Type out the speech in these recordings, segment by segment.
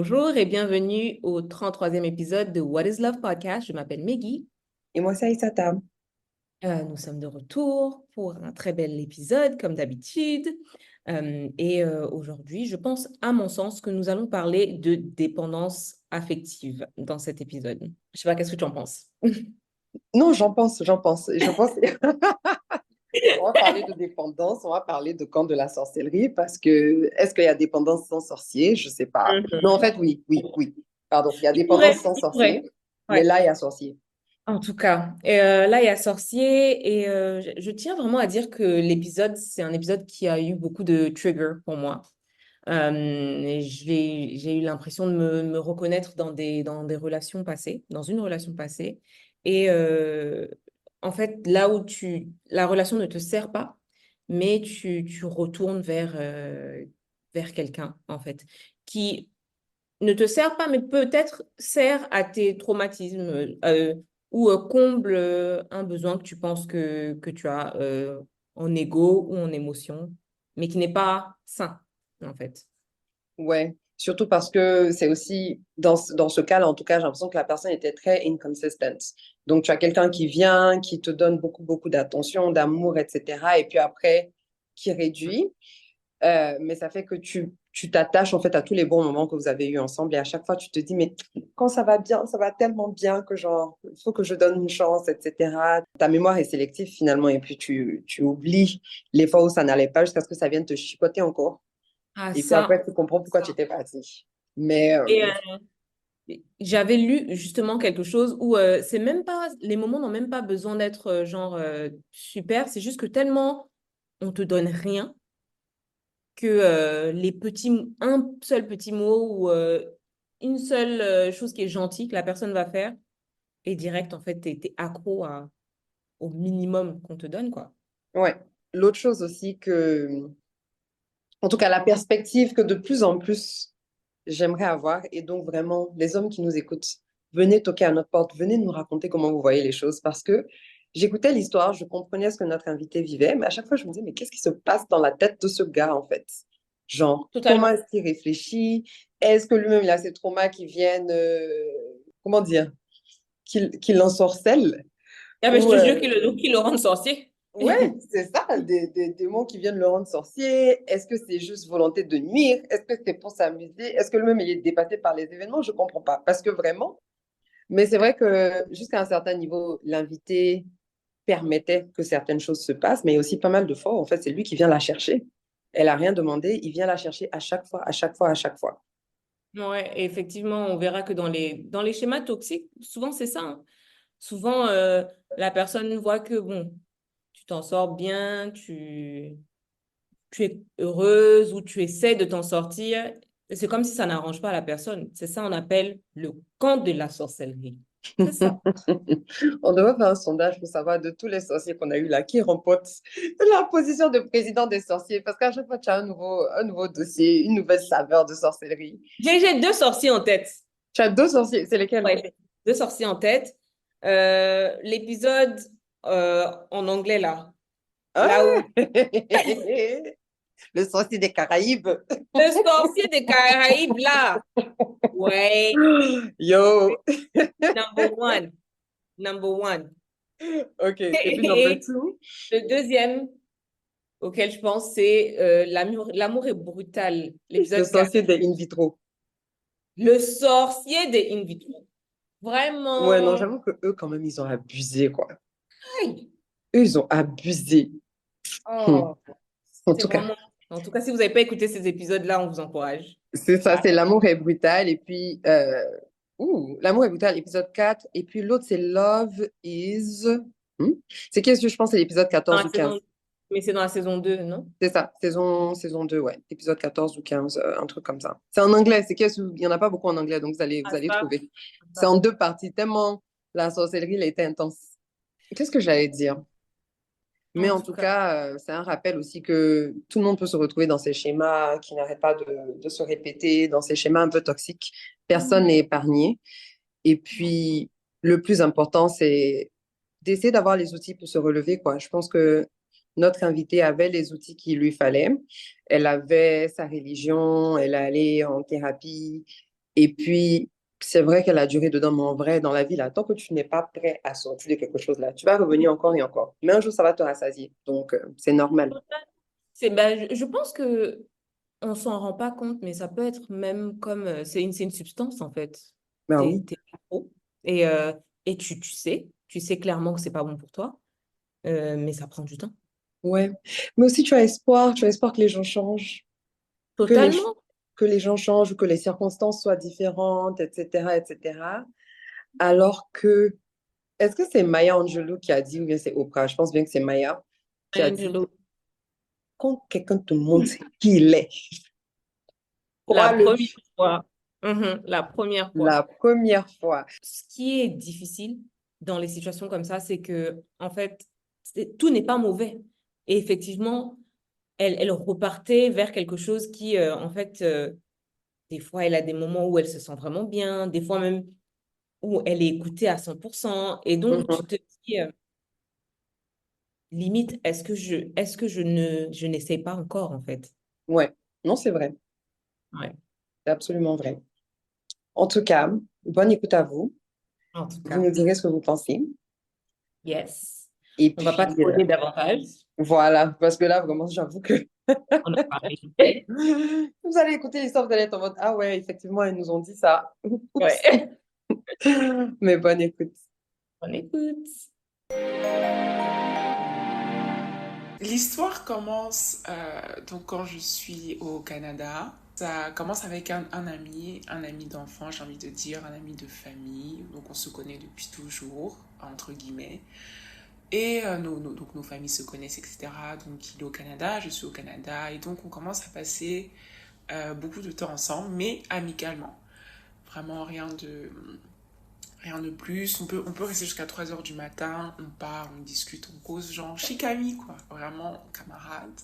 Bonjour et bienvenue au 33e épisode de What is Love Podcast. Je m'appelle Meggy. Et moi, c'est Aïssata. Nous sommes de retour pour un très bel épisode, comme d'habitude. Aujourd'hui, je pense, à mon sens, que nous allons parler de dépendance affective dans cet épisode. Je ne sais pas, qu'est-ce que tu en penses? Non, j'en pense. Je pense on va parler de dépendance, on va parler de camp de la sorcellerie parce que est-ce qu'il y a dépendance sans sorcier? Je sais pas. Non, en Mhm. fait, oui, oui, oui. Pardon, il y a Il dépendance pourrait, sans il pourrait. sorcier, mais Ouais. là, il y a sorcier. En tout cas, là, il y a Sorcier et je tiens vraiment à dire que l'épisode, c'est un épisode qui a eu beaucoup de triggers pour moi. Et j'ai eu l'impression de me reconnaître dans des relations passées, dans une relation passée. Et en fait, là où la relation ne te sert pas, mais tu retournes vers quelqu'un, en fait, qui ne te sert pas, mais peut-être sert à tes traumatismes ou comble un besoin que tu penses que tu as en ego ou en émotion, mais qui n'est pas sain, en fait. Ouais, surtout parce que c'est aussi, dans ce cas-là, en tout cas, j'ai l'impression que la personne était très inconsistent. Donc, tu as quelqu'un qui vient, qui te donne beaucoup, beaucoup d'attention, d'amour, etc. Et puis après, qui réduit. Mais ça fait que tu t'attaches en fait à tous les bons moments que vous avez eus ensemble et à chaque fois tu te dis mais quand ça va bien, ça va tellement bien que genre il faut que je donne une chance, etc. Ta mémoire est sélective finalement et puis tu oublies les fois où ça n'allait pas jusqu'à ce que ça vienne te chicoter encore Ah, et puis après tu comprends pourquoi tu ça. étais partie. Mais Et j'avais lu justement quelque chose où c'est même pas, les moments n'ont même pas besoin d'être super, c'est juste que tellement on te donne rien que un seul petit mot ou une seule chose qui est gentille que la personne va faire est direct, en fait, t'es accro au minimum qu'on te donne, quoi. ouais, l'autre chose aussi que en tout cas la perspective que de plus en plus j'aimerais avoir. Et donc, vraiment, les hommes qui nous écoutent, venez toquer à notre porte, venez nous raconter comment vous voyez les choses. Parce que j'écoutais l'histoire, je comprenais ce que notre invité vivait, mais à chaque fois, je me disais, mais qu'est-ce qui se passe dans la tête de ce gars, en fait? Genre, comment Totalement. est-ce qu'il réfléchit? Est-ce que lui-même, il a ces traumas qui viennent, comment dire, qu'il ensorcelle? Ah, mais je Ou, te jure qu'il le rende sorcier. ouais, c'est ça, des démons qui viennent le rendre sorcier. Est-ce que c'est juste volonté de nuire? Est-ce que c'est pour s'amuser? Est-ce que lui-même il est dépassé par les événements? Je comprends pas. Parce que vraiment, mais c'est vrai que jusqu'à un certain niveau, l'invité permettait que certaines choses se passent, mais il y a aussi pas mal de fois, en fait, c'est lui qui vient la chercher. Elle a rien demandé, il vient la chercher à chaque fois, à chaque fois, à chaque fois. Ouais, et effectivement, on verra que dans les schémas toxiques, souvent c'est ça, hein. Souvent, la personne voit que, bon, tu t'en sors bien, tu es heureuse ou tu essaies de t'en sortir. Et c'est comme si ça n'arrange pas la personne. C'est ça, on appelle le camp de la sorcellerie. C'est ça. On devrait faire un sondage pour savoir de tous les sorciers qu'on a eu là, qui remporte la position de président des sorciers. Parce qu'à chaque fois, tu as un nouveau dossier, une nouvelle saveur de sorcellerie. J'ai deux sorciers en tête. Tu as deux sorciers, c'est lesquels? Ouais, j'ai deux sorciers en tête. L'épisode en anglais, Ah! là où Le sorcier des Caraïbes. le sorcier des Caraïbes, ouais, Yo! number one, number one. OK. Et puis, number Et two, le deuxième auquel je pense, c'est l'amour est brutal, le l'épisode 4. sorcier des in vitro. Le sorcier des in vitro. Ouais, non, Vraiment. j'avoue que eux, quand même, ils ont abusé, quoi. Aïe. Eux, ils ont abusé. Hmm. Oh, En c'est tout cas. vraiment. En tout cas, si vous n'avez pas écouté ces épisodes-là, on vous encourage. C'est ça, Ah, c'est L'amour est brutal. Et puis, L'amour est brutal, épisode 4. Et puis l'autre, c'est Love is. Hmm? C'est qu'est-ce que je pense, c'est l'épisode dans 14 la ou 15. saison... Mais c'est dans la saison 2, non? C'est ça, saison 2, ouais. Épisode 14 ou 15, un truc comme ça. C'est en anglais, c'est qu'est-ce il n'y en a pas beaucoup en anglais, donc vous Ah, allez ça. trouver. C'est Ça. en deux parties, tellement la sorcellerie, elle était intense. Qu'est-ce que j'allais dire? Mais En en tout tout cas. cas, c'est un rappel aussi que tout le monde peut se retrouver dans ces schémas qui n'arrêtent pas de se répéter, dans ces schémas un peu toxiques. Personne n'est épargné. Et puis, le plus important, c'est d'essayer d'avoir les outils pour se relever, quoi. Je pense que notre invitée avait les outils qu'il lui fallait. Elle avait sa religion, elle allait en thérapie, Et puis, c'est vrai qu'elle a duré dedans, mais en vrai, dans la vie, là, tant que tu n'es pas prêt à sortir de quelque chose là, tu vas revenir encore et encore. Mais un jour, ça va te rassasier. Donc, c'est normal. Je pense que on s'en rend pas compte, mais ça peut être même comme c'est une substance en fait. Ben oui. T'es accro et et tu sais clairement que c'est pas bon pour toi, mais ça prend du temps. Ouais. Mais aussi, tu as espoir que les gens changent, que Totalement. que les gens changent ou que les circonstances soient différentes, etc., etc. Alors que, est-ce que c'est Maya Angelou qui a dit, ou bien c'est Oprah, je pense bien que c'est Maya qui a dit, Angelo, quand quelqu'un te montre qui il est, la crois-le première fois. Mhm, la première fois. la première fois. Ce qui est difficile dans les situations comme ça, c'est que, en fait, tout n'est pas mauvais. Et effectivement, elle repartait vers quelque chose qui, en fait, des fois, elle a des moments où elle se sent vraiment bien, des fois même où elle est écoutée à 100%. Et donc, tu Mhm. te dis, limite, est-ce que je n'essaie pas encore, en fait? Ouais, non, c'est vrai. Ouais, C'est absolument vrai. En tout cas, bonne écoute à vous. en tout Vous cas, nous direz ce que vous pensez. yes. Et On va pas puis, spoiler davantage. voilà, parce que là, vraiment, j'avoue que On a parlé. vous allez écouter l'histoire, vous allez être en mode, ah ouais, effectivement, ils nous ont dit ça. Oups. Ouais. Mais bonne écoute. On écoute. L'histoire commence donc quand je suis au Canada. Ça commence avec un ami d'enfant, j'ai envie de dire, un ami de famille. Donc on se connaît depuis toujours, entre guillemets. Et donc nos familles se connaissent, etc. Donc il est au Canada, je suis au Canada. Et donc on commence à passer beaucoup de temps ensemble, mais amicalement. Vraiment rien de plus. On peut rester jusqu'à 3 heures du matin, on parle, on discute, on cause, genre chic ami, quoi. Vraiment, camarade.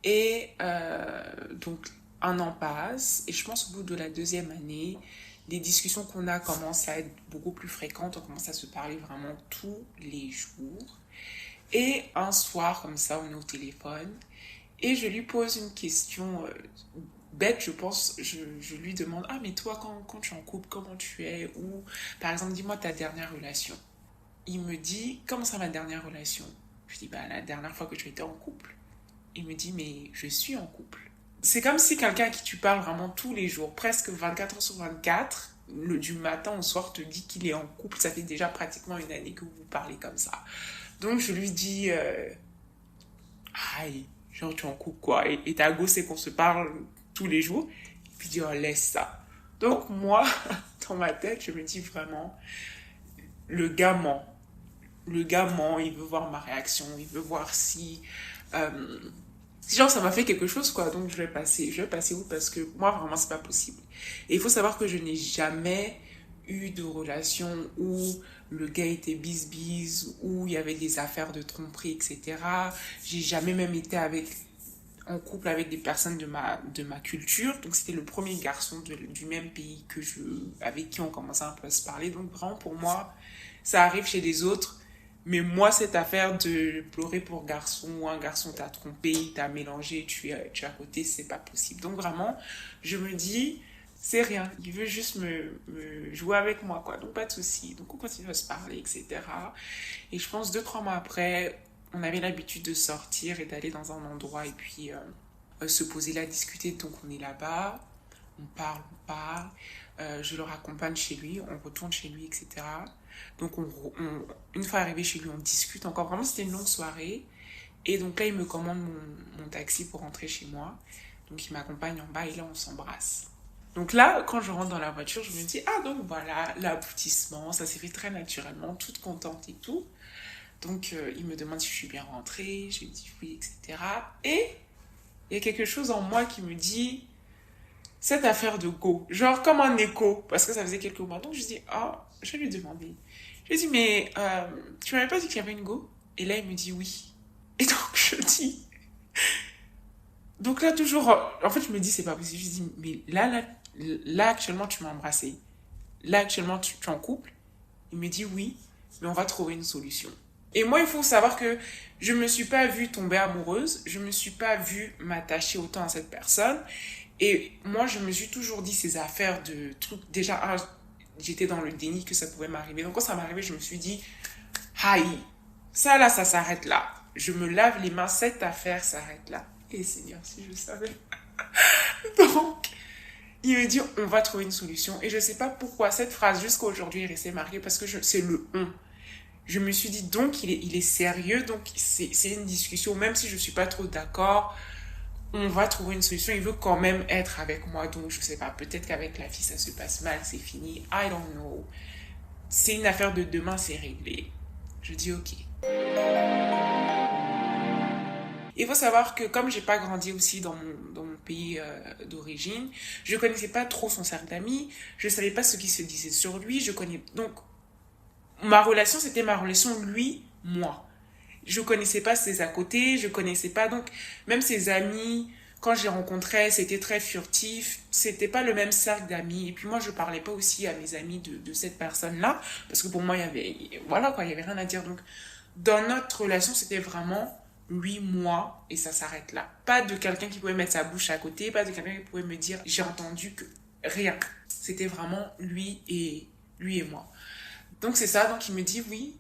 Et donc, un an passe, et je pense au bout de la deuxième année, les discussions qu'on a commencent à être beaucoup plus fréquentes, on commence à se parler vraiment tous les jours. Et un soir, comme ça, on est au téléphone, et je lui pose une question bête, je pense, je lui demande, ah mais toi quand tu es en couple, comment tu es? Ou par exemple, dis-moi ta dernière relation. Il me dit, comment ça ma dernière relation? Je dis, bah la dernière fois que tu étais en couple. Il me dit, mais je suis en couple. C'est comme si quelqu'un à qui tu parles vraiment tous les jours, presque 24 heures sur 24, du matin au soir, te dit qu'il est en couple. Ça fait déjà pratiquement une année que vous parlez comme ça. Donc je lui dis, aïe, genre tu es en couple quoi. Et ta go, c'est qu'on se parle tous les jours. Et puis il dit, oh, laisse ça. Donc moi, dans ma tête, je me dis vraiment, le gars ment. Le gars ment, il veut voir ma réaction, il veut voir si... si genre ça m'a fait quelque chose quoi, donc je vais passer où parce que moi vraiment c'est pas possible. Et il faut savoir que je n'ai jamais eu de relation où le gars était bis-bis, où il y avait des affaires de tromperie, etc. J'ai jamais même été en couple avec des personnes de ma culture. Donc c'était le premier garçon du même pays avec qui on commençait un peu à se parler. Donc vraiment pour moi, ça arrive chez les autres. Mais moi, cette affaire de pleurer pour garçon, ou un garçon t'a trompé, il t'a mélangé, tu es à côté, c'est pas possible. Donc vraiment, je me dis, c'est rien. Il veut juste me jouer avec moi, quoi. Donc pas de souci. Donc on continue à se parler, etc. Et je pense 2, 3 mois après, on avait l'habitude de sortir et d'aller dans un endroit et puis se poser là, discuter. Donc on est là-bas, on parle. Je le raccompagne chez lui, on retourne chez lui, etc. Donc une fois arrivé chez lui, on discute encore. Vraiment, c'était une longue soirée. Et donc là, il me commande mon taxi pour rentrer chez moi. Donc il m'accompagne en bas et là, on s'embrasse. Donc là, quand je rentre dans la voiture, je me dis, ah donc voilà, l'aboutissement, ça s'est fait très naturellement, toute contente et tout. Donc, il me demande si je suis bien rentrée. Je lui dis oui, etc. Et il y a quelque chose en moi qui me dit cette affaire de go, genre comme un écho, parce que ça faisait quelques mois. Donc, je dis ah, je vais lui demander. Je lui dis mais tu m'avais pas dit qu'il y avait une go? Et là, il me dit oui. Et donc, je dis. Donc là, toujours, en fait, je me dis c'est pas possible. Je dis mais là actuellement, tu m'as embrassé. Là, actuellement, tu es en couple. Il me dit oui, mais on va trouver une solution. Et moi, il faut savoir que je me suis pas vue tomber amoureuse, je me suis pas vue m'attacher autant à cette personne. Et moi, je me suis toujours dit ces affaires de trucs. Déjà, j'étais dans le déni que ça pouvait m'arriver. Donc, quand ça m'arrivait, je me suis dit, aïe, ça là, ça s'arrête là. Je me lave les mains, cette affaire s'arrête là. Et Seigneur, si je savais. Donc, il me dit, on va trouver une solution. Et je ne sais pas pourquoi cette phrase, jusqu'à aujourd'hui, est restée marquée parce que c'est le on. Je me suis dit, donc, il est sérieux, donc, c'est une discussion, même si je ne suis pas trop d'accord, on va trouver une solution. Il veut quand même être avec moi, donc, je ne sais pas, peut-être qu'avec la fille, ça se passe mal, c'est fini. I don't know. C'est une affaire de demain, c'est réglé. Je dis, ok. Il faut savoir que comme j'ai pas grandi aussi dans mon pays d'origine, je connaissais pas trop son cercle d'amis, je savais pas ce qui se disait sur lui, donc ma relation c'était ma relation lui-moi. Je connaissais pas ses à côté, je connaissais pas donc même ses amis quand je les rencontrais, c'était très furtif, c'était pas le même cercle d'amis et puis moi je parlais pas aussi à mes amis de cette personne-là parce que pour moi il y avait voilà quoi, il y avait rien à dire donc dans notre relation c'était vraiment lui, moi, et ça s'arrête là. Pas de quelqu'un qui pouvait mettre sa bouche à côté, pas de quelqu'un qui pouvait me dire j'ai entendu que rien. C'était vraiment lui et moi. Donc c'est ça, donc il me dit oui,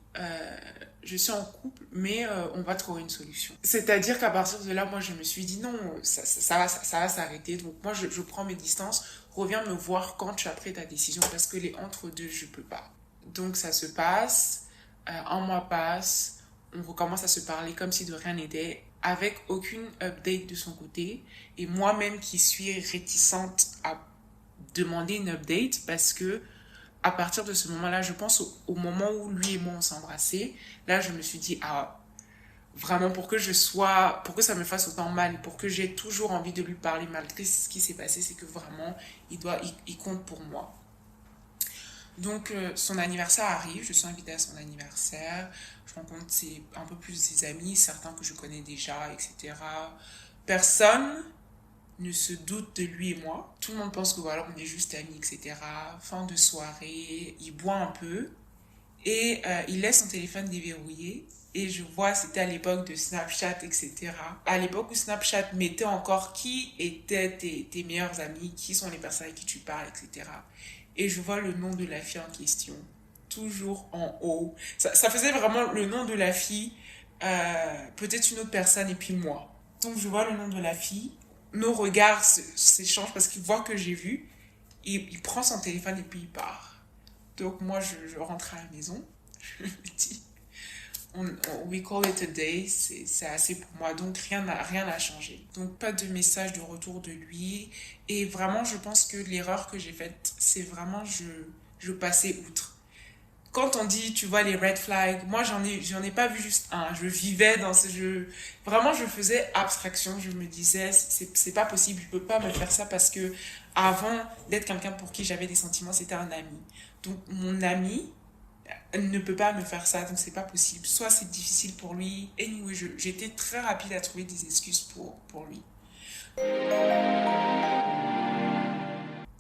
je suis en couple, mais on va trouver une solution. C'est-à-dire qu'à partir de là, moi je me suis dit non, ça va s'arrêter. Donc moi je prends mes distances, reviens me voir quand tu as pris ta décision parce que les entre-deux, je peux pas. Donc ça se passe, un mois passe, on recommence à se parler comme si de rien n'était, avec aucune update de son côté. Et moi-même qui suis réticente à demander une update parce que à partir de ce moment-là, je pense au moment où lui et moi on s'embrassait, là je me suis dit, vraiment pour que ça me fasse autant mal, pour que j'ai toujours envie de lui parler malgré ce qui s'est passé, c'est que vraiment il compte pour moi. Donc son anniversaire arrive, je suis invitée à son anniversaire, je rencontre un peu plus ses amis, certains que je connais déjà, etc. Personne ne se doute de lui et moi. Tout le monde pense que voilà, on est juste amis, etc. Fin de soirée, il boit un peu et il laisse son téléphone déverrouillé. Et je vois, c'était à l'époque de Snapchat, etc. À l'époque où Snapchat mettait encore qui étaient tes meilleurs amis, qui sont les personnes avec qui tu parles, etc. Et je vois le nom de la fille en question, toujours en haut. Ça faisait vraiment le nom de la fille, peut-être une autre personne et puis moi. Donc je vois le nom de la fille, nos regards s'échangent parce qu'il voit que j'ai vu, et il prend son téléphone et puis il part. Donc moi je rentre à la maison, je me dis, we call it a day, c'est assez pour moi, donc rien n'a changé. Donc pas de message de retour de lui, et vraiment je pense que l'erreur que j'ai faite, c'est vraiment je passais outre. Quand on dit, tu vois, les red flags, moi j'en ai pas vu juste un, je vivais dans ce jeu, vraiment je faisais abstraction, je me disais, c'est pas possible, je peux pas me faire ça parce que avant d'être quelqu'un pour qui j'avais des sentiments, c'était un ami. Donc mon ami ne peut pas me faire ça, donc c'est pas possible. Soit c'est difficile pour lui. Anyway, j'étais très rapide à trouver des excuses pour lui.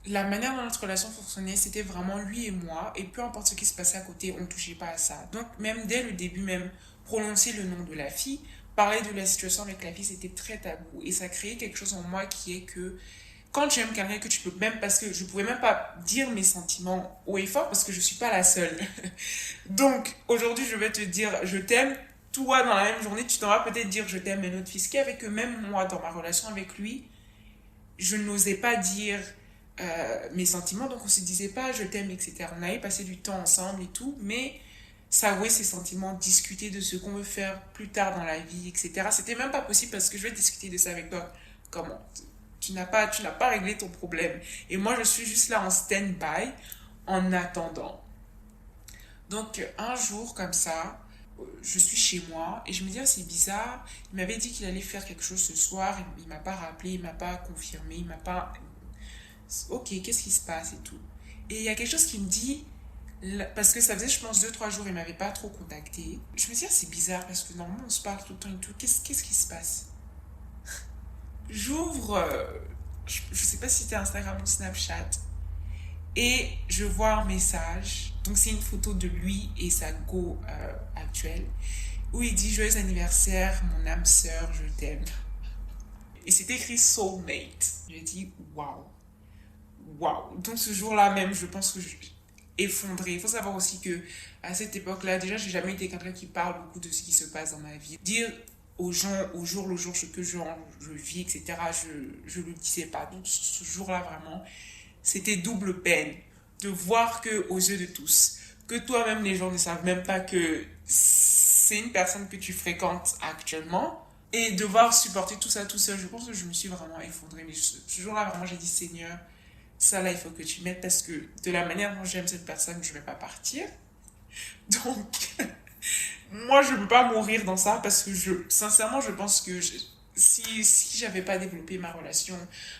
La manière dont notre relation fonctionnait, c'était vraiment lui et moi, et peu importe ce qui se passait à côté, on ne touchait pas à ça. Donc même dès le début, même prononcer le nom de la fille, parler de la situation avec la fille, c'était très tabou. Et ça créait quelque chose en moi qui est que quand tu aimes quelqu'un que tu peux même, parce que je pouvais même pas dire mes sentiments haut et fort parce que je suis pas la seule. Donc aujourd'hui je vais te dire je t'aime, toi dans la même journée tu t'en vas peut-être dire je t'aime à une autre fille, ce qui fait que même moi dans ma relation avec lui, je n'osais pas dire mes sentiments, donc on se disait pas je t'aime, etc. On avait passé du temps ensemble et tout, mais s'avouer ses sentiments, discuter de ce qu'on veut faire plus tard dans la vie, etc. C'était même pas possible parce que je vais discuter de ça avec toi. Comment tu n'as pas réglé ton problème. Et moi, je suis juste là en stand-by, en attendant. Donc, un jour, comme ça, je suis chez moi et je me dis, c'est bizarre. Il m'avait dit qu'il allait faire quelque chose ce soir. Il ne m'a pas rappelé, il ne m'a pas confirmé, il m'a pas... Ok, qu'est-ce qui se passe et tout. Et il y a quelque chose qui me dit, parce que ça faisait, je pense, 2-3 jours, il ne m'avait pas trop contacté. Je me dis, c'est bizarre parce que normalement, on se parle tout le temps et tout. Qu'est-ce qui se passe? J'ouvre, je sais pas si c'était Instagram ou Snapchat, et je vois un message. Donc c'est une photo de lui et sa go actuelle, où il dit joyeux anniversaire, mon âme sœur, je t'aime. Et c'était écrit soulmate. J'ai dit, waouh. Waouh. Donc ce jour-là même, je pense que je effondré. Il faut savoir aussi que à cette époque-là, déjà, j'ai jamais été quelqu'un qui parle beaucoup de ce qui se passe dans ma vie. Dire aux gens, au jour le jour, ce que je vis, etc., je le disais pas. Donc ce jour-là, vraiment, c'était double peine de voir que aux yeux de tous, que toi-même, les gens ne savent même pas que c'est une personne que tu fréquentes actuellement. Et devoir supporter tout ça tout seul, je pense que je me suis vraiment effondrée. Mais ce jour-là, vraiment, j'ai dit, Seigneur, ça là, il faut que tu m'aides parce que de la manière dont j'aime cette personne, je ne vais pas partir. Donc, moi, je ne peux pas mourir dans ça parce que sincèrement, je pense que si j'avais pas développé ma relation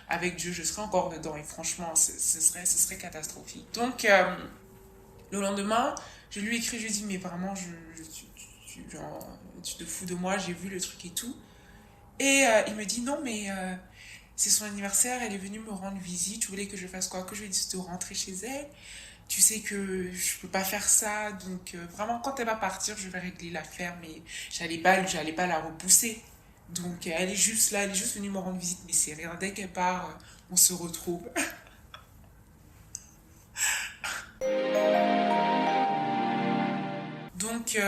avec Dieu, je serais encore dedans et franchement, ce serait catastrophique. Donc, le lendemain, je lui ai écrit, je lui ai dit, mais vraiment, genre, tu te fous de moi, j'ai vu le truc et tout. Et il me dit, non, mais c'est son anniversaire, elle est venue me rendre visite, tu voulais que je fasse quoi? Que je lui dise de rentrer chez elle. Tu sais que je peux pas faire ça, donc vraiment, quand elle va partir, je vais régler l'affaire, mais j'allais pas la repousser. Donc elle est juste là, elle est juste venue me rendre visite, mais c'est rien. Dès qu'elle part, on se retrouve. Donc,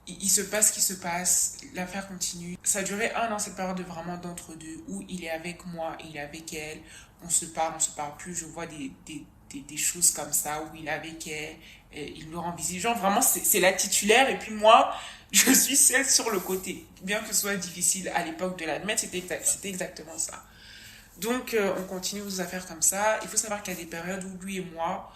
il se passe ce qui se passe, l'affaire continue. Ça a duré 1 an, cette période de vraiment d'entre-deux, où il est avec moi et il est avec elle. On se parle plus, je vois des choses comme ça, où il est avec elle, et il me rend visite. Genre, vraiment, c'est la titulaire, et puis moi, je suis celle sur le côté. Bien que ce soit difficile à l'époque de l'admettre, c'était exactement ça. Donc, on continue aux affaires comme ça. Il faut savoir qu'il y a des périodes où lui et moi,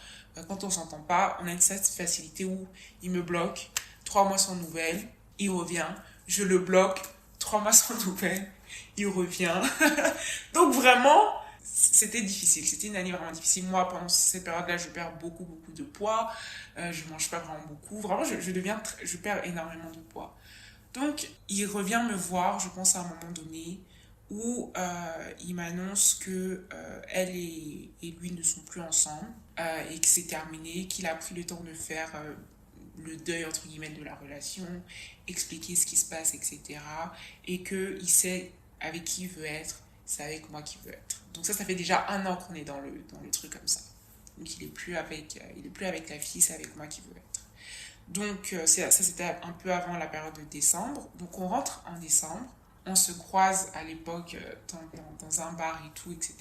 quand on s'entend pas, on a une certaine facilité où il me bloque, 3 mois sans nouvelles, il revient, je le bloque, 3 mois sans nouvelles, il revient. Donc vraiment, c'était difficile, c'était une année vraiment difficile. Moi, pendant cette période-là, je perds beaucoup, beaucoup de poids, je mange pas vraiment beaucoup, vraiment, je perds énormément de poids. Donc, il revient me voir, je pense à un moment donné, où il m'annonce que elle et lui ne sont plus ensemble et que c'est terminé, qu'il a pris le temps de faire le deuil entre guillemets de la relation, expliquer ce qui se passe, etc. Et qu'il sait avec qui il veut être, c'est avec moi qu'il veut être. Donc ça fait déjà 1 an qu'on est dans le truc comme ça. Donc il est plus avec la fille, c'est avec moi qu'il veut être. Donc ça c'était un peu avant la période de décembre. Donc on rentre en décembre, on se croise à l'époque dans un bar et tout, etc.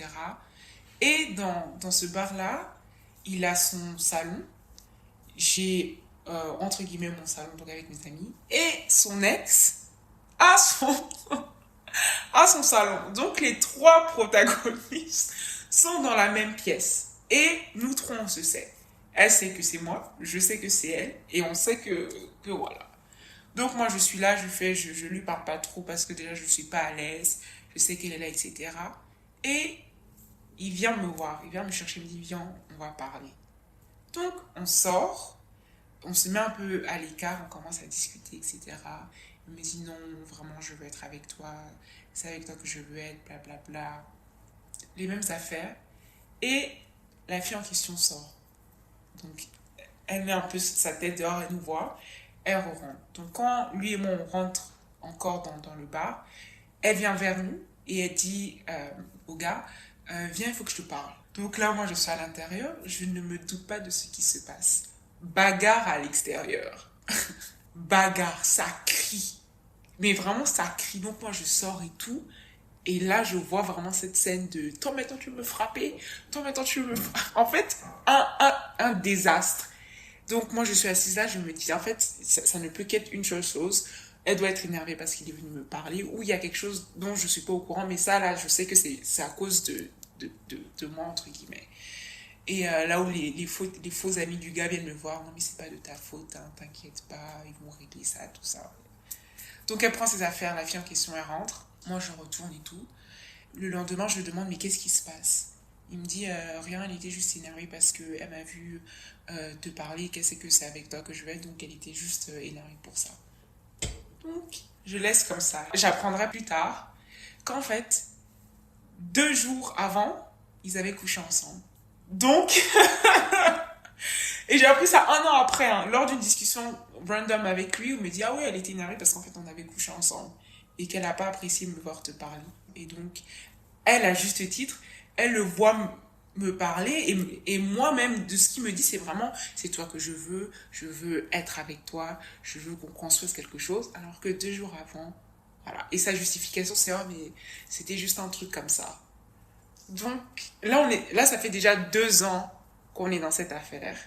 Et dans ce bar-là, il a son salon. J'ai entre guillemets mon salon donc avec mes amis et son ex a a son salon. Donc les 3 protagonistes sont dans la même pièce et nous 3 on se sait. Elle sait que c'est moi, je sais que c'est elle et on sait que voilà. Donc moi je suis là, je lui parle pas trop parce que déjà je suis pas à l'aise, je sais qu'elle est là, etc. Et il vient me voir, il vient me chercher, il me dit viens, on va parler. Donc on sort, on se met un peu à l'écart, on commence à discuter, etc. Il me dit non, vraiment, je veux être avec toi, c'est avec toi que je veux être, blablabla. Bla, bla. Les mêmes affaires. Et la fille en question sort. Donc, elle met un peu sa tête dehors, elle nous voit, elle rentre. Donc, quand lui et moi, on rentre encore dans le bar, elle vient vers nous et elle dit au gars, viens, il faut que je te parle. Donc là, moi, je suis à l'intérieur, je ne me doute pas de ce qui se passe. Bagarre à l'extérieur. Bagarre, ça crie. Mais vraiment, ça crie. Donc moi, je sors et tout. Et là, je vois vraiment cette scène de « Toi, maintenant, tu veux me frapper. Toi, maintenant, tu veux me frapper. » En fait, un désastre. Donc moi, je suis assise là, je me dis, en fait, ça ne peut qu'être une seule chose. Elle doit être énervée parce qu'il est venu me parler. Ou il y a quelque chose dont je ne suis pas au courant. Mais ça, là, je sais que c'est à cause de moi, entre guillemets. Et là où les faux amis du gars viennent me voir, non mais c'est pas de ta faute, hein, t'inquiète pas, ils vont régler ça, tout ça. Donc elle prend ses affaires, la fille en question elle rentre, moi je retourne et tout. Le lendemain je lui demande mais qu'est-ce qui se passe? Il me dit rien, elle était juste énervée parce qu'elle m'a vu te parler, qu'elle sait que c'est avec toi que je vais, donc elle était juste énervée pour ça. Donc je laisse comme ça. J'apprendrai plus tard qu'en fait, 2 jours avant, ils avaient couché ensemble. Donc, et j'ai appris ça 1 an après, hein, lors d'une discussion random avec lui, où il me dit, ah oui, elle était énervée parce qu'en fait, on avait couché ensemble et qu'elle n'a pas apprécié me voir te parler. Et donc, elle, à juste titre, elle le voit me parler et moi-même, de ce qu'il me dit, c'est vraiment, c'est toi que je veux être avec toi, je veux qu'on construise quelque chose, alors que 2 jours avant, voilà. Et sa justification, c'est, oh, mais c'était juste un truc comme ça. Donc, là, ça fait déjà 2 ans qu'on est dans cette affaire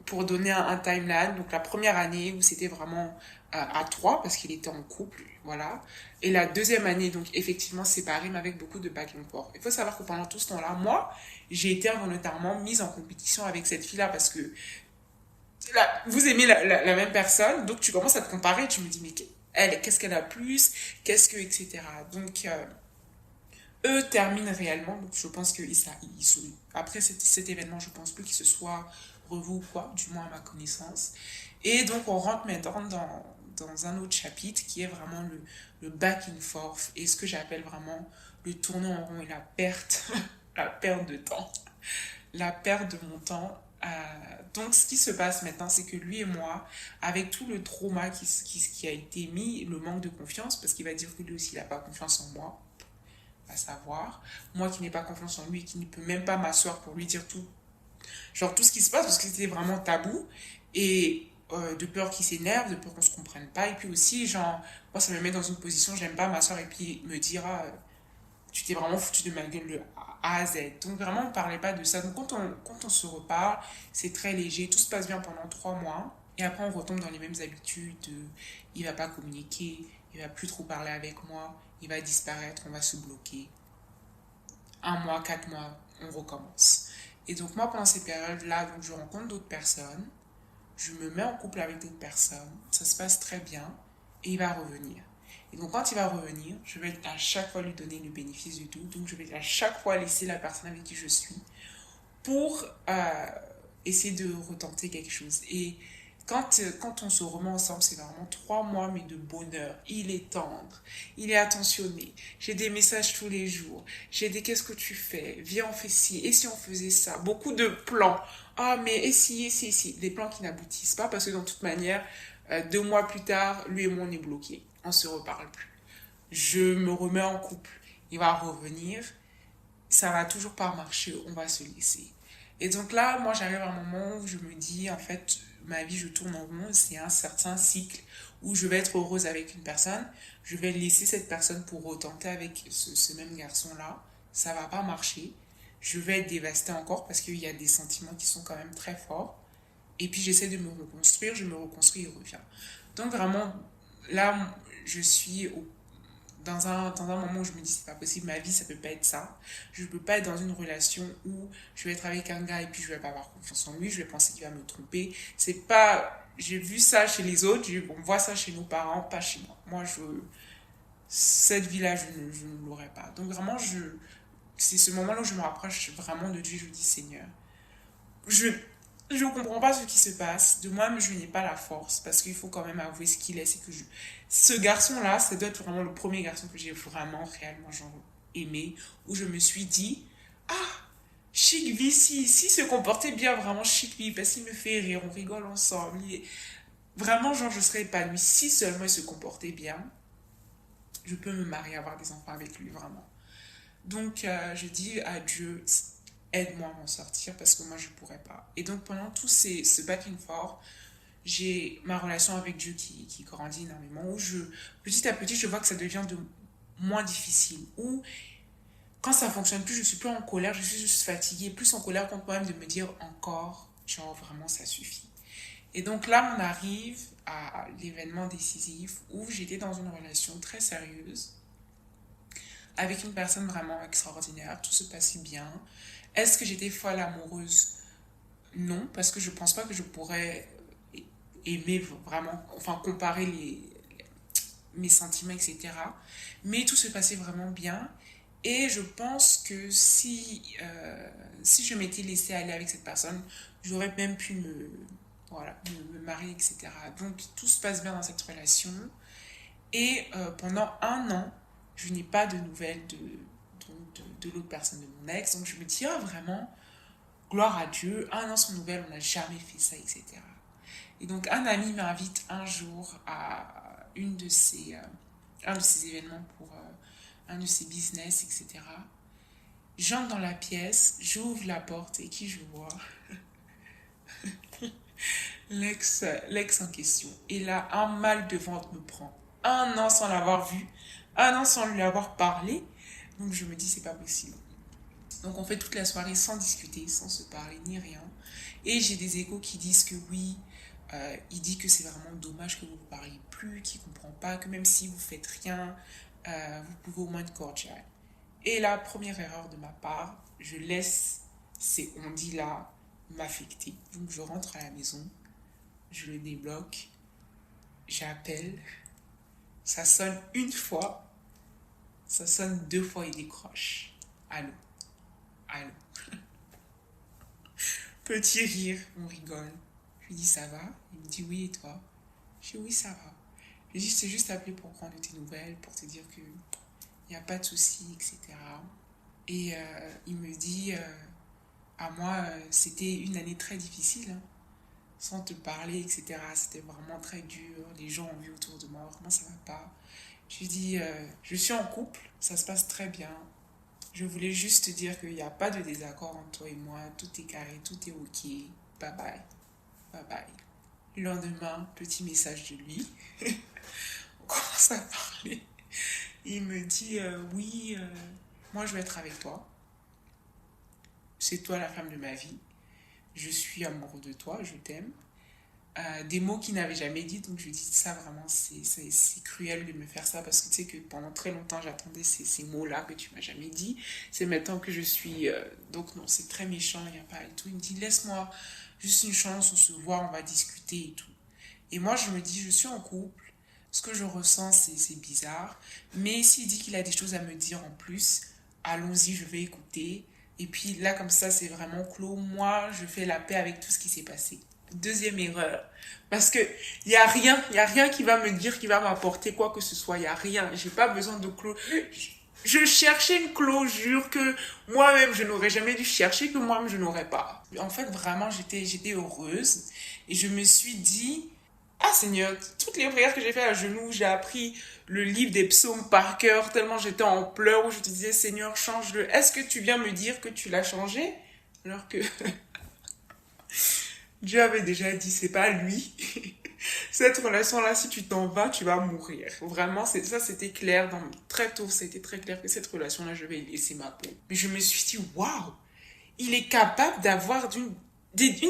pour donner un timeline. Donc la première année où c'était vraiment à trois parce qu'il était en couple, voilà. Et la deuxième année, donc effectivement séparé, mais avec beaucoup de back and forth. Il faut savoir que pendant tout ce temps-là, moi, j'ai été involontairement mise en compétition avec cette fille-là parce que là, vous aimez la même personne, donc tu commences à te comparer, tu me dis, mais elle, qu'est-ce qu'elle a plus, qu'est-ce que, etc. Donc, eux terminent réellement. Donc je pense que ils sont, après cet événement, je pense plus qu'ils se soient revus ou quoi, du moins à ma connaissance. Et donc on rentre maintenant dans un autre chapitre qui est vraiment le back and forth et ce que j'appelle vraiment le tourner en rond et la perte, la perte de temps, la perte de mon temps. Donc ce qui se passe maintenant, c'est que lui et moi, avec tout le trauma qui a été mis, le manque de confiance, parce qu'il va dire que lui aussi il n'a pas confiance en moi, à savoir, moi qui n'ai pas confiance en lui, qui ne peut même pas m'asseoir pour lui dire tout, genre tout ce qui se passe, parce que c'était vraiment tabou, et de peur qu'il s'énerve, de peur qu'on se comprenne pas, et puis aussi, genre, moi ça me met dans une position, j'aime pas m'asseoir et puis me dire, ah, tu t'es vraiment foutu de ma gueule de A à Z. Donc vraiment, on ne parlait pas de ça. Donc quand on se reparle, c'est très léger, tout se passe bien pendant 3 mois, et après on retombe dans les mêmes habitudes, il va pas communiquer, il va plus trop parler avec moi, il va disparaître, on va se bloquer. 1 mois, 4 mois, on recommence. Et donc moi, pendant ces périodes-là, donc je rencontre d'autres personnes, je me mets en couple avec d'autres personnes, ça se passe très bien, et il va revenir. Et donc quand il va revenir, je vais à chaque fois lui donner le bénéfice du doute, donc je vais à chaque fois laisser la personne avec qui je suis pour essayer de retenter quelque chose. Et quand on se remet ensemble, c'est vraiment 3 mois, mais de bonheur. Il est tendre, il est attentionné. J'ai des messages tous les jours. J'ai des qu'est-ce que tu fais? Viens, on fait ci. Et si on faisait ça? Beaucoup de plans. Ah, mais et si. Des plans qui n'aboutissent pas parce que, dans toute manière, 2 mois plus tard, lui et moi, on est bloqués. On se reparle plus. Je me remets en couple. Il va revenir. Ça va toujours pas marcher. On va se laisser. Et donc là, moi, j'arrive à un moment où je me dis, en fait, ma vie, je tourne en rond. C'est un certain cycle où je vais être heureuse avec une personne. Je vais laisser cette personne pour retenter avec ce même garçon-là. Ça va pas marcher. Je vais être dévastée encore parce qu'il y a des sentiments qui sont quand même très forts. Et puis, j'essaie de me reconstruire. Je me reconstruis et reviens. Donc, vraiment, là, je suis dans un moment où je me dis c'est pas possible, ma vie ça peut pas être ça. Je peux pas être dans une relation où je vais être avec un gars et puis je vais pas avoir confiance en lui, je vais penser qu'il va me tromper. C'est pas. J'ai vu ça chez les autres, on voit ça chez nos parents, pas chez moi. Moi, cette vie-là, je ne l'aurais pas. Donc vraiment, c'est ce moment-là où je me rapproche vraiment de Dieu, je dis Seigneur. Je je ne comprends pas ce qui se passe. De moi-même, je n'ai pas la force parce qu'il faut quand même avouer ce qu'il est. C'est que ce garçon-là, ça doit être vraiment le premier garçon que j'ai vraiment, réellement genre, aimé, où je me suis dit, ah, Chic vie, si se comportait bien, vraiment Chic vie, parce qu'il me fait rire, on rigole ensemble. Vraiment, genre, je serais épanouie. Si seulement il se comportait bien, je peux me marier, avoir des enfants avec lui, vraiment. Donc, je dis à Dieu, aide-moi à m'en sortir parce que moi, je ne pourrais pas. Et donc, pendant tout ce back and forth, j'ai ma relation avec Dieu qui grandit énormément, où petit à petit, je vois que ça devient de moins difficile, où quand ça fonctionne plus, je suis plus en colère, je suis juste fatiguée, plus en colère contre moi-même de me dire encore, genre vraiment, ça suffit. Et donc là, on arrive à l'événement décisif où j'étais dans une relation très sérieuse avec une personne vraiment extraordinaire, tout se passait bien. Est-ce que j'étais folle amoureuse? Non, parce que je pense pas que je pourrais aimer vraiment, enfin comparer mes sentiments, etc. Mais tout se passait vraiment bien. Et je pense que si je m'étais laissée aller avec cette personne, j'aurais même pu voilà, me marier, etc. Donc tout se passe bien dans cette relation. Et pendant 1 an, je n'ai pas de nouvelles de l'autre personne, de mon ex. Donc je me dis, ah vraiment, gloire à Dieu, 1 an sans nouvelles, on n'a jamais fait ça, etc. Et donc un ami m'invite un jour à un de ces événements pour un de ses business, etc. J'entre dans la pièce, j'ouvre la porte et qui je vois? L'ex en question. Et là, un mal de ventre me prend. Un an sans l'avoir vu, un an sans lui avoir parlé. Donc je me dis, c'est pas possible. Donc on fait toute la soirée sans discuter, sans se parler ni rien. Et j'ai des échos qui disent que oui, il dit que c'est vraiment dommage que vous ne parliez plus, qu'il ne comprend pas, que même si vous faites rien, vous pouvez au moins être cordial. Et la première erreur de ma part, je laisse ces on-dit-là m'affecter. Donc je rentre à la maison, je le débloque, j'appelle, ça sonne une fois, ça sonne deux fois, il décroche. Allô, allô. Petit rire, on rigole. Je lui dis ça va? Il me dit oui et toi? Je dis oui ça va. Je lui dis je t'ai juste appelé pour prendre de tes nouvelles, pour te dire que il n'y a pas de souci, etc. Et il me dit à moi c'était une année très difficile, hein, sans te parler, etc. C'était vraiment très dur. Les gens ont vu autour de moi, vraiment ça va pas. Je lui dis je suis en couple, ça se passe très bien. Je voulais juste te dire qu'il n'y a pas de désaccord entre toi et moi. Tout est carré, tout est ok. Bye bye. Bye bye. Le lendemain, petit message de lui. On commence à parler. Il me dit oui, moi je vais être avec toi. C'est toi la femme de ma vie. Je suis amoureux de toi, je t'aime. Des mots qu'il n'avait jamais dit, donc je lui dis ça vraiment, c'est cruel de me faire ça parce que tu sais que pendant très longtemps j'attendais ces mots-là que tu m'as jamais dit. C'est maintenant que je suis. Donc non, c'est très méchant, il n'y a pas et tout. Il me dit laisse-moi juste une chance, on se voit, on va discuter et tout. Et moi je me dis je suis en couple, ce que je ressens c'est bizarre, mais s'il dit qu'il a des choses à me dire en plus, allons-y, je vais écouter. Et puis là comme ça c'est vraiment clos, moi je fais la paix avec tout ce qui s'est passé. Deuxième erreur. Parce que y a rien qui va me dire, qui va m'apporter quoi que ce soit. Il y a rien. J'ai pas besoin de clôture. Je cherchais une clôture que moi-même je n'aurais jamais dû chercher, que moi-même je n'aurais pas. En fait, vraiment, j'étais heureuse. Et je me suis dit, ah Seigneur, toutes les prières que j'ai fait à genoux, j'ai appris le livre des psaumes par cœur, tellement j'étais en pleurs où je te disais, Seigneur, change-le. Est-ce que tu viens me dire que tu l'as changé? Alors que Dieu avait déjà dit, c'est pas lui. Cette relation-là, si tu t'en vas, tu vas mourir. Vraiment, ça, c'était clair. Très tôt, c'était très clair que cette relation-là, je vais y laisser ma peau. Mais je me suis dit, waouh, il est capable d'avoir une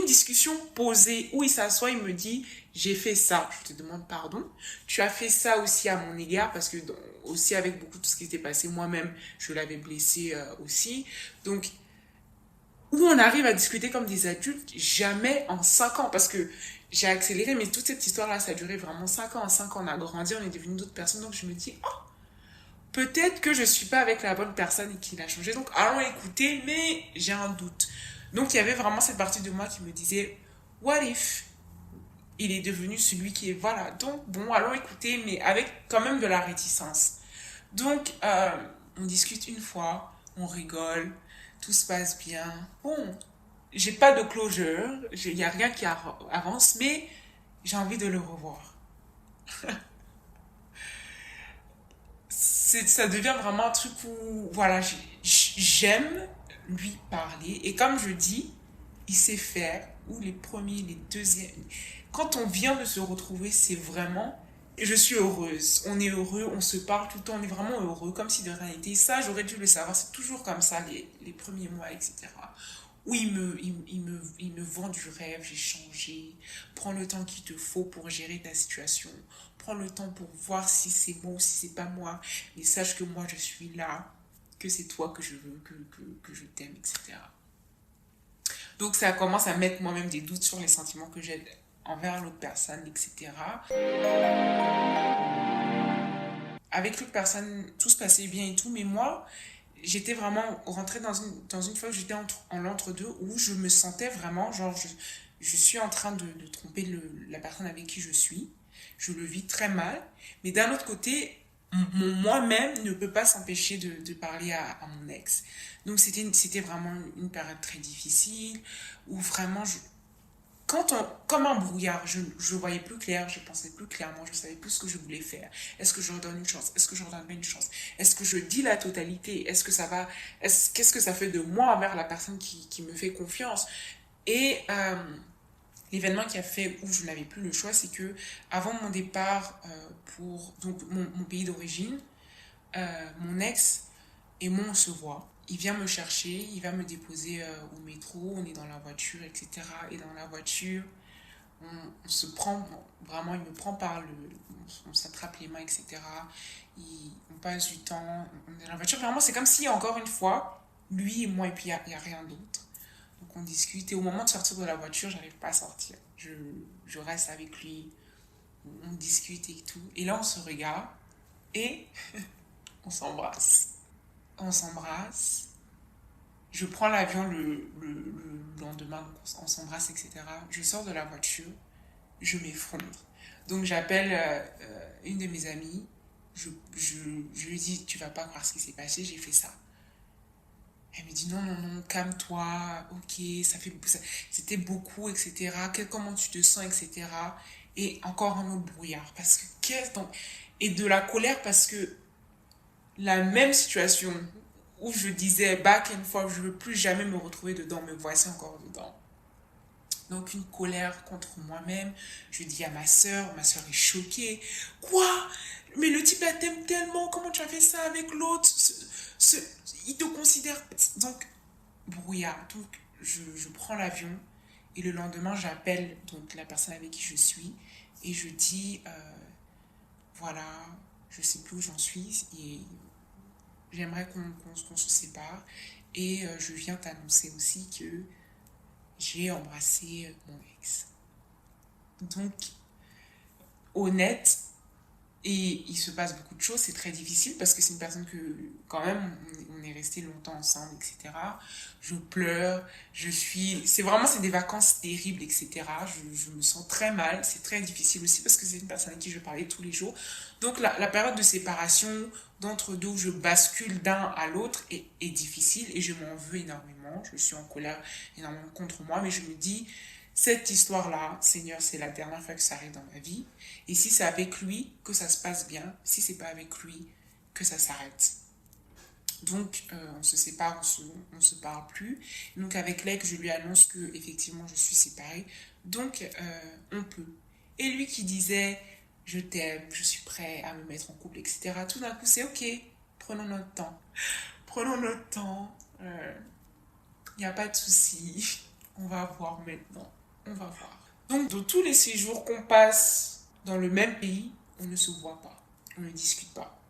discussion posée où il s'assoit, il me dit, j'ai fait ça. Je te demande pardon. Tu as fait ça aussi à mon égard parce que aussi avec beaucoup de tout ce qui s'était passé, moi-même, je l'avais blessé aussi. Donc, où on arrive à discuter comme des adultes, jamais en 5 ans, parce que j'ai accéléré, mais toute cette histoire-là, ça a duré vraiment 5 ans. En 5 ans, on a grandi, on est devenu d'autres personnes, donc je me dis, oh, peut-être que je suis pas avec la bonne personne et qu'il a changé, donc allons écouter, mais j'ai un doute. Donc il y avait vraiment cette partie de moi qui me disait, what if il est devenu celui qui est, voilà, donc bon, allons écouter, mais avec quand même de la réticence. Donc, on discute une fois, on rigole, tout se passe bien. Bon, j'ai pas de closure, il n'y a rien qui avance, mais j'ai envie de le revoir. Ça devient vraiment un truc où, voilà, j'aime lui parler. Et comme je dis, il sait faire, ou les premiers, les deuxièmes. Quand on vient de se retrouver, c'est vraiment je suis heureuse, on est heureux, on se parle tout le temps, on est vraiment heureux, comme si de rien n'était. Ça, j'aurais dû le savoir, c'est toujours comme ça, les premiers mois, etc. Où il me vend du rêve, j'ai changé. Prends le temps qu'il te faut pour gérer ta situation. Prends le temps pour voir si c'est moi ou si c'est pas moi. Mais sache que moi, je suis là, que c'est toi que je veux, que je t'aime, etc. Donc, ça commence à mettre moi-même des doutes sur les sentiments que j'ai envers l'autre personne, etc. Avec l'autre personne, tout se passait bien et tout, mais moi, j'étais vraiment rentrée dans une phase où j'étais en l'entre-deux, où je me sentais vraiment, genre, je suis en train de tromper la personne avec qui je suis. Je le vis très mal. Mais d'un autre côté, moi-même ne peut pas s'empêcher de parler à mon ex. Donc, c'était vraiment une période très difficile, où vraiment, comme un brouillard, je voyais plus clair, je pensais plus clairement, je savais plus ce que je voulais faire. Est-ce que je redonne une chance? Est-ce que je redonne pas une chance? Est-ce que je dis la totalité? Qu'est-ce que ça fait de moi envers la personne qui me fait confiance? Et l'événement qui a fait où je n'avais plus le choix, c'est que avant mon départ pour donc mon pays d'origine, mon ex et moi on se voit. Il vient me chercher, il va me déposer au métro, on est dans la voiture, etc. Et dans la voiture, on se prend, vraiment, il me prend par on s'attrape les mains, etc. On passe du temps, on est dans la voiture. Vraiment, c'est comme si, encore une fois, lui et moi, et puis il y a rien d'autre. Donc on discute, et au moment de sortir de la voiture, j'arrive pas à sortir. Je reste avec lui, on discute et tout. Et là, on se regarde, et on s'embrasse. On s'embrasse. Je prends l'avion le lendemain, on s'embrasse, etc. Je sors de la voiture, je m'effondre. Donc j'appelle une de mes amies, je lui dis, tu vas pas croire ce qui s'est passé, j'ai fait ça. Elle me dit, non, non, non, calme-toi, ok, c'était beaucoup, etc. Comment tu te sens, etc. Et encore un autre brouillard. Parce que, et de la colère parce que la même situation où je disais back and forth, je ne veux plus jamais me retrouver dedans, me voici encore dedans. Donc une colère contre moi-même. Je dis à ma soeur est choquée. Quoi? Mais le type là t'aime tellement, comment tu as fait ça avec l'autre? Il te considère... Donc, brouillard. Donc, je prends l'avion et le lendemain, j'appelle donc la personne avec qui je suis et je dis, voilà, je sais plus où j'en suis et j'aimerais qu'on se sépare. Et je viens t'annoncer aussi que j'ai embrassé mon ex. Donc, honnête, et il se passe beaucoup de choses, c'est très difficile parce que c'est une personne que, quand même, on est resté longtemps ensemble, etc. Je pleure, c'est des vacances terribles, etc. Je me sens très mal, c'est très difficile aussi parce que c'est une personne à qui je parlais tous les jours. Donc la période de séparation, d'entre-deux, où je bascule d'un à l'autre est difficile et je m'en veux énormément. Je suis en colère énormément contre moi, mais je me dis, cette histoire-là, Seigneur, c'est la dernière fois que ça arrive dans ma vie. Et si c'est avec lui, que ça se passe bien. Si c'est pas avec lui, que ça s'arrête. Donc, on se sépare, on se parle plus. Donc, avec l'ex, je lui annonce que effectivement, je suis séparée. Donc, on peut. Et lui qui disait, je t'aime, je suis prêt à me mettre en couple, etc. Tout d'un coup, c'est ok. Prenons notre temps. Prenons notre temps. Il n'y a pas de souci. On va voir maintenant. On va voir. Donc, dans tous les séjours qu'on passe dans le même pays, on ne se voit pas. On ne discute pas.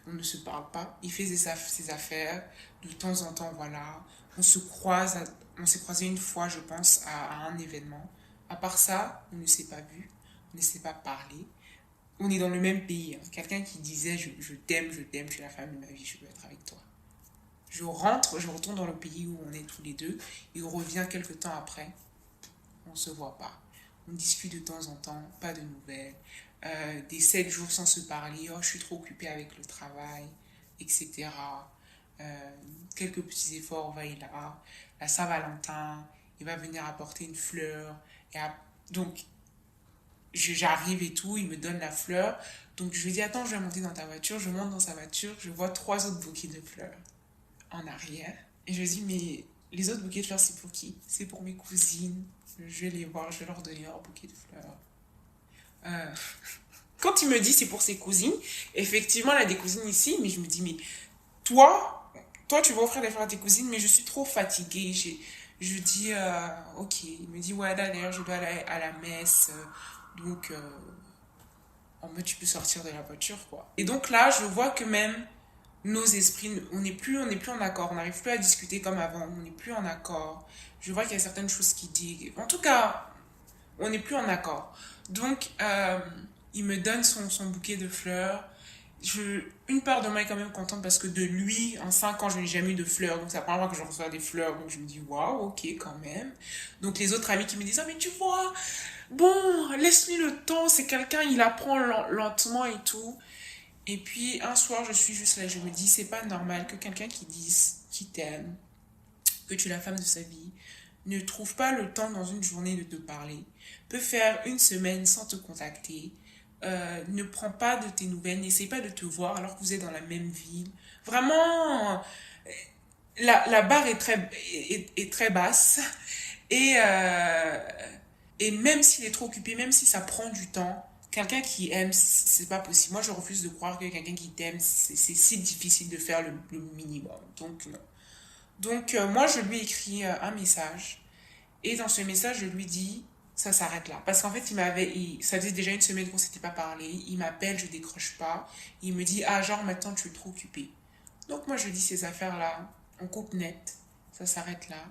On ne se parle pas. Il fait ses affaires. De temps en temps, voilà. On se croise. On s'est croisé une fois, je pense, à un événement. À part ça, on ne s'est pas vu. On ne s'est pas parlé. On est dans le même pays. Hein. Quelqu'un qui disait je t'aime, tu es la femme de ma vie, je veux être avec toi. Je retourne dans le pays où on est tous les deux. Il revient quelques temps après. On ne se voit pas. On discute de temps en temps, pas de nouvelles. Des 7 jours sans se parler. Oh, je suis trop occupée avec le travail, etc. Quelques petits efforts, va et là. La Saint-Valentin, il va venir apporter une fleur. Donc, j'arrive et tout, il me donne la fleur. Donc, je lui dis, attends, je vais monter dans ta voiture. Je monte dans sa voiture, je vois 3 autres bouquets de fleurs en arrière. Et je lui dis, mais les autres bouquets de fleurs, c'est pour qui? C'est pour mes cousines. Je vais les voir, je vais leur donner leur bouquet de fleurs. Quand il me dit c'est pour ses cousines, effectivement, il a des cousines ici, mais je me dis, mais toi, tu vas offrir des fleurs à tes cousines, mais je suis trop fatiguée. Je dis, ok. Il me dit, ouais, d'ailleurs, je dois aller à la messe. Donc, en mode, tu peux sortir de la voiture, quoi. Et donc là, je vois que même nos esprits, on n'est plus en accord. On n'arrive plus à discuter comme avant. On n'est plus en accord. Je vois qu'il y a certaines choses qui disent. En tout cas, on n'est plus en accord. Donc, il me donne son bouquet de fleurs. Une part de moi est quand même contente parce que de lui, en 5 ans, je n'ai jamais eu de fleurs. Donc, c'est la première fois que je reçois des fleurs. Donc, je me dis, waouh, ok, quand même. Donc, les autres amis qui me disent, ah, mais tu vois, bon, laisse-lui le temps. C'est quelqu'un, il apprend lentement et tout. Et puis, un soir, je suis juste là. Je me dis, c'est pas normal que quelqu'un qui dise qu'il t'aime, que tu es la femme de sa vie, ne trouve pas le temps dans une journée de te parler, peut faire une semaine sans te contacter, ne prend pas de tes nouvelles, n'essaie pas de te voir alors que vous êtes dans la même ville. Vraiment, la barre est très basse. Et, euh, et même s'il est trop occupé, même si ça prend du temps, quelqu'un qui aime, c'est pas possible. Moi, je refuse de croire que quelqu'un qui t'aime, c'est si difficile de faire le minimum. Donc, non. Donc, moi, je lui ai écrit un message. Et dans ce message, je lui dis, ça s'arrête là. Parce qu'en fait, ça faisait déjà une semaine qu'on s'était pas parlé. Il m'appelle, je décroche pas. Il me dit, ah, genre, maintenant, tu es trop occupé. Donc, moi, je dis ces affaires-là, on coupe net. Ça s'arrête là.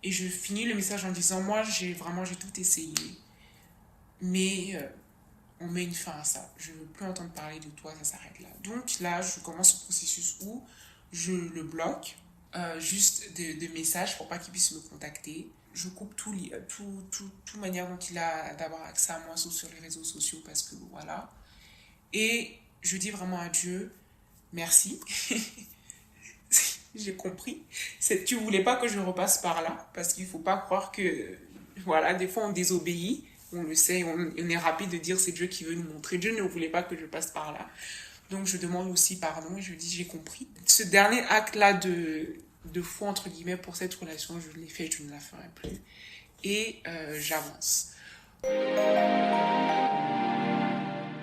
Et je finis le message en disant, moi, j'ai tout essayé. Mais on met une fin à ça. Je ne veux plus entendre parler de toi, ça s'arrête là. Donc là, je commence ce processus où je le bloque, juste de messages pour pas qu'il puisse me contacter. Je coupe toute manière dont il a d'avoir accès à moi, sauf sur les réseaux sociaux, parce que voilà. Et je dis vraiment à Dieu, merci. J'ai compris. Tu voulais pas que je repasse par là, parce qu'il faut pas croire que, voilà, des fois on désobéit, on le sait, on est rapide de dire c'est Dieu qui veut nous montrer. Dieu ne voulait pas que je passe par là. Donc je demande aussi pardon et je dis j'ai compris. Ce dernier acte-là de foi, entre guillemets, pour cette relation, je l'ai fait, je ne la ferai plus. Et j'avance.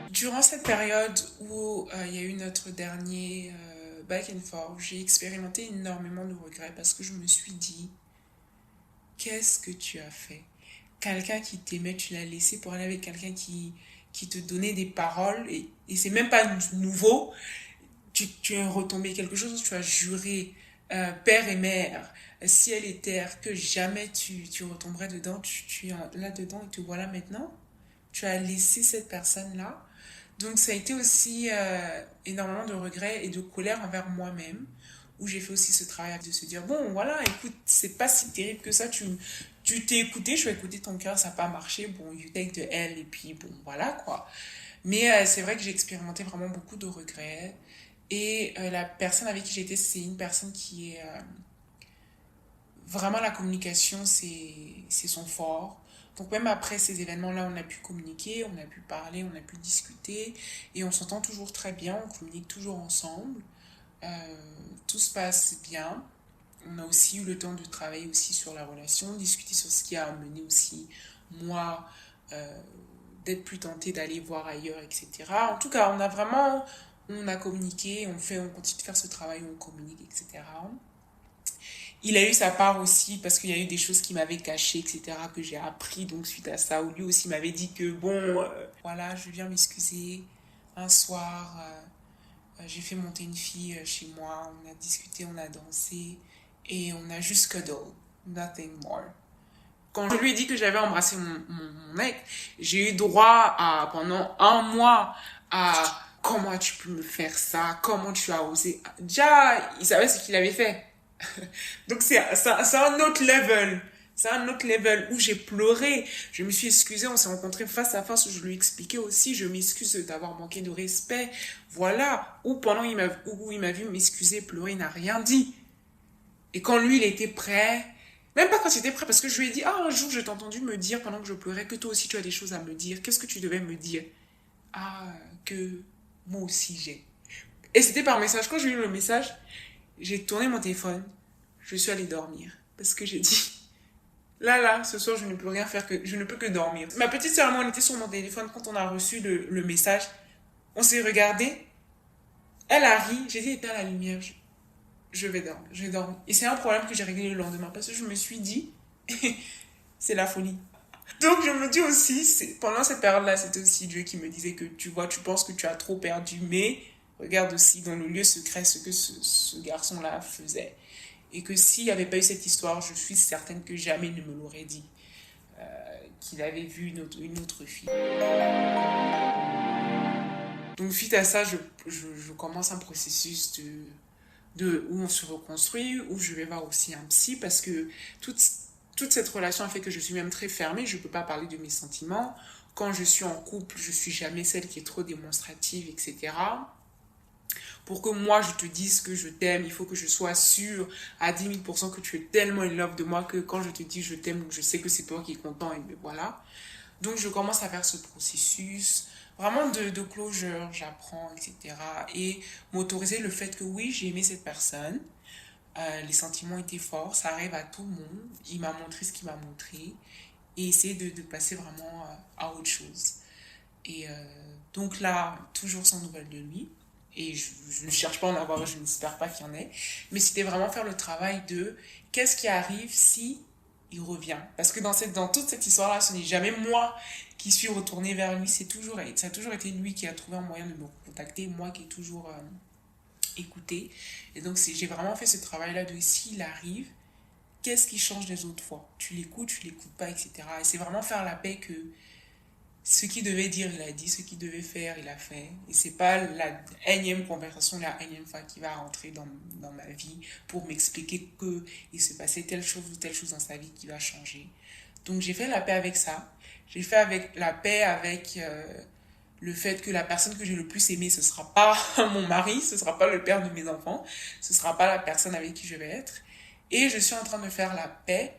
Durant cette période où il y a eu notre dernier back and forth, j'ai expérimenté énormément de regrets parce que je me suis dit, qu'est-ce que tu as fait? Quelqu'un qui t'aimait, tu l'as laissé pour aller avec quelqu'un qui te donnait des paroles et c'est même pas nouveau. Tu es retombé quelque chose où tu as juré, père et mère, ciel et terre, que jamais tu retomberais dedans. Tu es là-dedans et te voilà maintenant. Tu as laissé cette personne-là. Donc ça a été aussi énormément de regrets et de colère envers moi-même, où j'ai fait aussi ce travail de se dire, bon voilà, écoute, c'est pas si terrible que ça, tu t'es écouté, je vais écouter ton cœur, ça n'a pas marché, bon, you take the L, et puis bon, voilà quoi. Mais c'est vrai que j'ai expérimenté vraiment beaucoup de regrets, et la personne avec qui j'étais, c'est une personne qui est... vraiment la communication, c'est son fort. Donc même après ces événements-là, on a pu communiquer, on a pu parler, on a pu discuter et on s'entend toujours très bien, on communique toujours ensemble. Tout se passe bien. On a aussi eu le temps de travailler aussi sur la relation, discuter sur ce qui a amené aussi moi d'être plus tentée d'aller voir ailleurs, etc. En tout cas, on a communiqué, on continue de faire ce travail, on communique, etc. Il a eu sa part aussi parce qu'il y a eu des choses qu'il m'avait cachées, etc., que j'ai appris donc suite à ça, où lui aussi m'avait dit que bon, voilà, je viens m'excuser. Un soir, j'ai fait monter une fille chez moi, on a discuté, on a dansé et on a juste cuddled, nothing more. Quand je lui ai dit que j'avais embrassé mon mec, j'ai eu droit à, pendant un mois, à comment as-tu pu me faire ça, comment tu as osé. Déjà, il savait ce qu'il avait fait. Donc c'est un autre level. C'est un autre level où j'ai pleuré. Je me suis excusée, on s'est rencontrés face à face où je lui expliquais aussi, je m'excuse d'avoir manqué de respect. Voilà. Ou pendant où il m'a vu m'excuser, pleurer, il n'a rien dit. Et quand lui, il était prêt, même pas quand il était prêt, parce que je lui ai dit, ah, un jour, je t'ai entendu me dire pendant que je pleurais que toi aussi tu as des choses à me dire. Qu'est-ce que tu devais me dire? Ah, que moi aussi j'ai. Et c'était par message. Quand j'ai eu le message, j'ai tourné mon téléphone, je suis allée dormir. Parce que j'ai dit, là, ce soir, je ne peux rien faire je ne peux que dormir. Ma petite sœur et moi, on était sur mon téléphone quand on a reçu le message. On s'est regardé. Elle a ri. J'ai dit, éteins la lumière. Je vais dormir. Je vais dormir. Et c'est un problème que j'ai réglé le lendemain. Parce que je me suis dit, c'est la folie. Donc, je me dis aussi, pendant cette période-là, c'était aussi Dieu qui me disait que, tu vois, tu penses que tu as trop perdu, mais regarde aussi dans le lieu secret ce que ce garçon-là faisait. Et que s'il n'y avait pas eu cette histoire, je suis certaine que jamais il ne me l'aurait dit. Qu'il avait vu une autre fille. Donc suite à ça, je commence un processus où on se reconstruit, où je vais voir aussi un psy, parce que toute cette relation a fait que je suis même très fermée, je ne peux pas parler de mes sentiments. Quand je suis en couple, je ne suis jamais celle qui est trop démonstrative, etc. pour que moi je te dise que je t'aime, il faut que je sois sûre à 10 000 % que tu es tellement in love de moi que quand je te dis je t'aime, je sais que c'est toi qui es content et voilà. Donc je commence à faire ce processus vraiment de closure, j'apprends, etc. Et m'autoriser le fait que oui, j'ai aimé cette personne, les sentiments étaient forts, ça arrive à tout le monde, il m'a montré ce qu'il m'a montré, et essayer de passer vraiment à autre chose. Et donc là, toujours sans nouvelles de lui. Et je ne cherche pas à en avoir, je n'espère pas qu'il y en ait. Mais c'était vraiment faire le travail de qu'est-ce qui arrive si il revient. Parce que dans toute cette histoire-là, ce n'est jamais moi qui suis retournée vers lui. Ça a toujours été lui qui a trouvé un moyen de me contacter, moi qui ai toujours écouté. Et donc j'ai vraiment fait ce travail-là de s'il arrive, qu'est-ce qui change des autres fois? Tu l'écoutes pas, etc. Et c'est vraiment faire la paix que ce qu'il devait dire, il a dit, ce qu'il devait faire, il a fait. Et c'est pas la énième conversation, la énième fois qu'il va rentrer dans ma vie pour m'expliquer que il se passait telle chose ou telle chose dans sa vie qui va changer. Donc j'ai fait la paix avec ça. J'ai fait avec la paix avec le fait que la personne que j'ai le plus aimée, ce sera pas mon mari, ce sera pas le père de mes enfants, ce sera pas la personne avec qui je vais être. Et je suis en train de faire la paix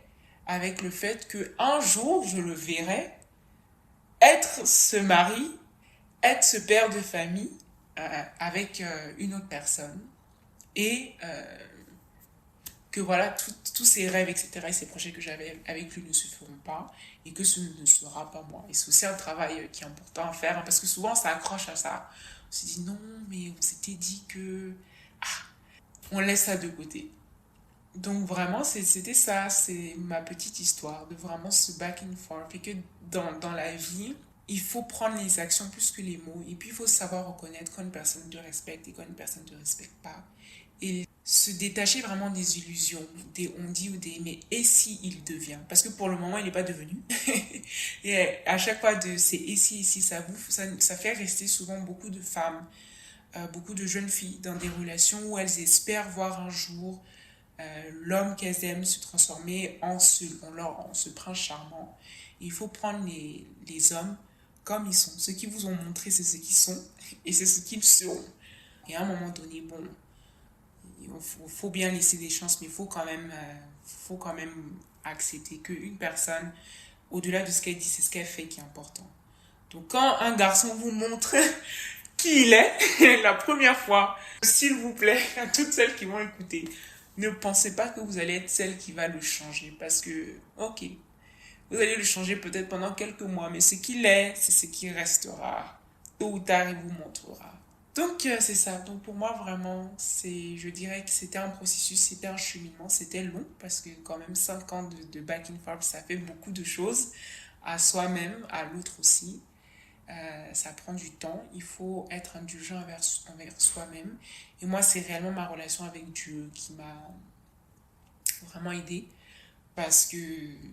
avec le fait que un jour je le verrai être ce mari, être ce père de famille avec une autre personne et que voilà, tous ces rêves, etc., et ces projets que j'avais avec lui ne se feront pas et que ce ne sera pas moi. Et c'est aussi un travail qui est important à faire, hein, parce que souvent ça accroche à ça. On se dit non, mais on s'était dit que... Ah, on laisse ça de côté. Donc vraiment, c'était ça, c'est ma petite histoire, de vraiment se back and forth. Et que dans la vie, il faut prendre les actions plus que les mots. Et puis il faut savoir reconnaître quand une personne te respecte et quand une personne ne te respecte pas. Et se détacher vraiment des illusions, des on dit ou des mais et si il devient. Parce que pour le moment, il n'est pas devenu. Et à chaque fois de ces et si, ça fait rester souvent beaucoup de femmes, beaucoup de jeunes filles dans des relations où elles espèrent voir un jour l'homme qu'elles aiment se transformer en ce prince charmant. Et il faut prendre les hommes comme ils sont. Ceux qui vous ont montré, c'est ce qu'ils sont et c'est ce qu'ils seront. Et à un moment donné, bon, faut bien laisser des chances, mais faut quand même accepter qu'une personne, au-delà de ce qu'elle dit, c'est ce qu'elle fait qui est important. Donc quand un garçon vous montre qui il est, la première fois, s'il vous plaît, à toutes celles qui vont écouter, ne pensez pas que vous allez être celle qui va le changer. Parce que, ok, vous allez le changer peut-être pendant quelques mois, mais ce qu'il est, c'est ce qui restera. Tôt ou tard, il vous montrera. Donc, c'est ça. Donc, pour moi, vraiment, je dirais que c'était un processus, c'était un cheminement, c'était long, parce que quand même, 5 ans de back in farm, ça fait beaucoup de choses à soi-même, à l'autre aussi. Ça prend du temps, il faut être indulgent envers soi-même. Et moi, c'est réellement ma relation avec Dieu qui m'a vraiment aidée. Parce que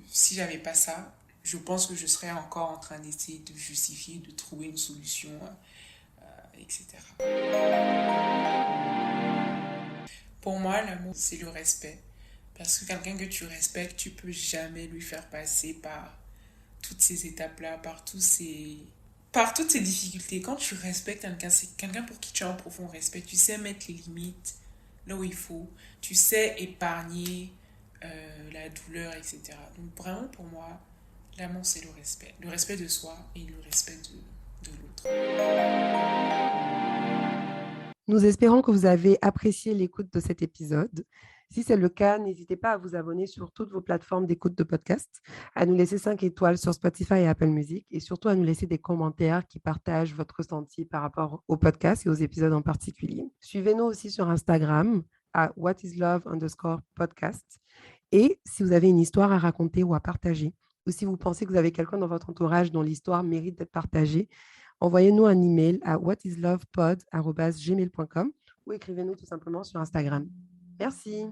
si j'avais pas ça, je pense que je serais encore en train d'essayer de justifier, de trouver une solution, etc. Pour moi, l'amour, c'est le respect. Parce que quelqu'un que tu respectes, tu peux jamais lui faire passer par toutes ces étapes-là, par toutes ces difficultés. Quand tu respectes quelqu'un, c'est quelqu'un pour qui tu as un profond respect. Tu sais mettre les limites là où il faut. Tu sais épargner la douleur, etc. Donc vraiment, pour moi, l'amour, c'est le respect. Le respect de soi et le respect de l'autre. Nous espérons que vous avez apprécié l'écoute de cet épisode. Si c'est le cas, n'hésitez pas à vous abonner sur toutes vos plateformes d'écoute de podcast, à nous laisser 5 étoiles sur Spotify et Apple Music et surtout à nous laisser des commentaires qui partagent votre ressenti par rapport au podcast et aux épisodes en particulier. Suivez-nous aussi sur Instagram à whatislove_podcast. Et si vous avez une histoire à raconter ou à partager, ou si vous pensez que vous avez quelqu'un dans votre entourage dont l'histoire mérite d'être partagée, envoyez-nous un email à whatislovepod@gmail.com ou écrivez-nous tout simplement sur Instagram. Merci.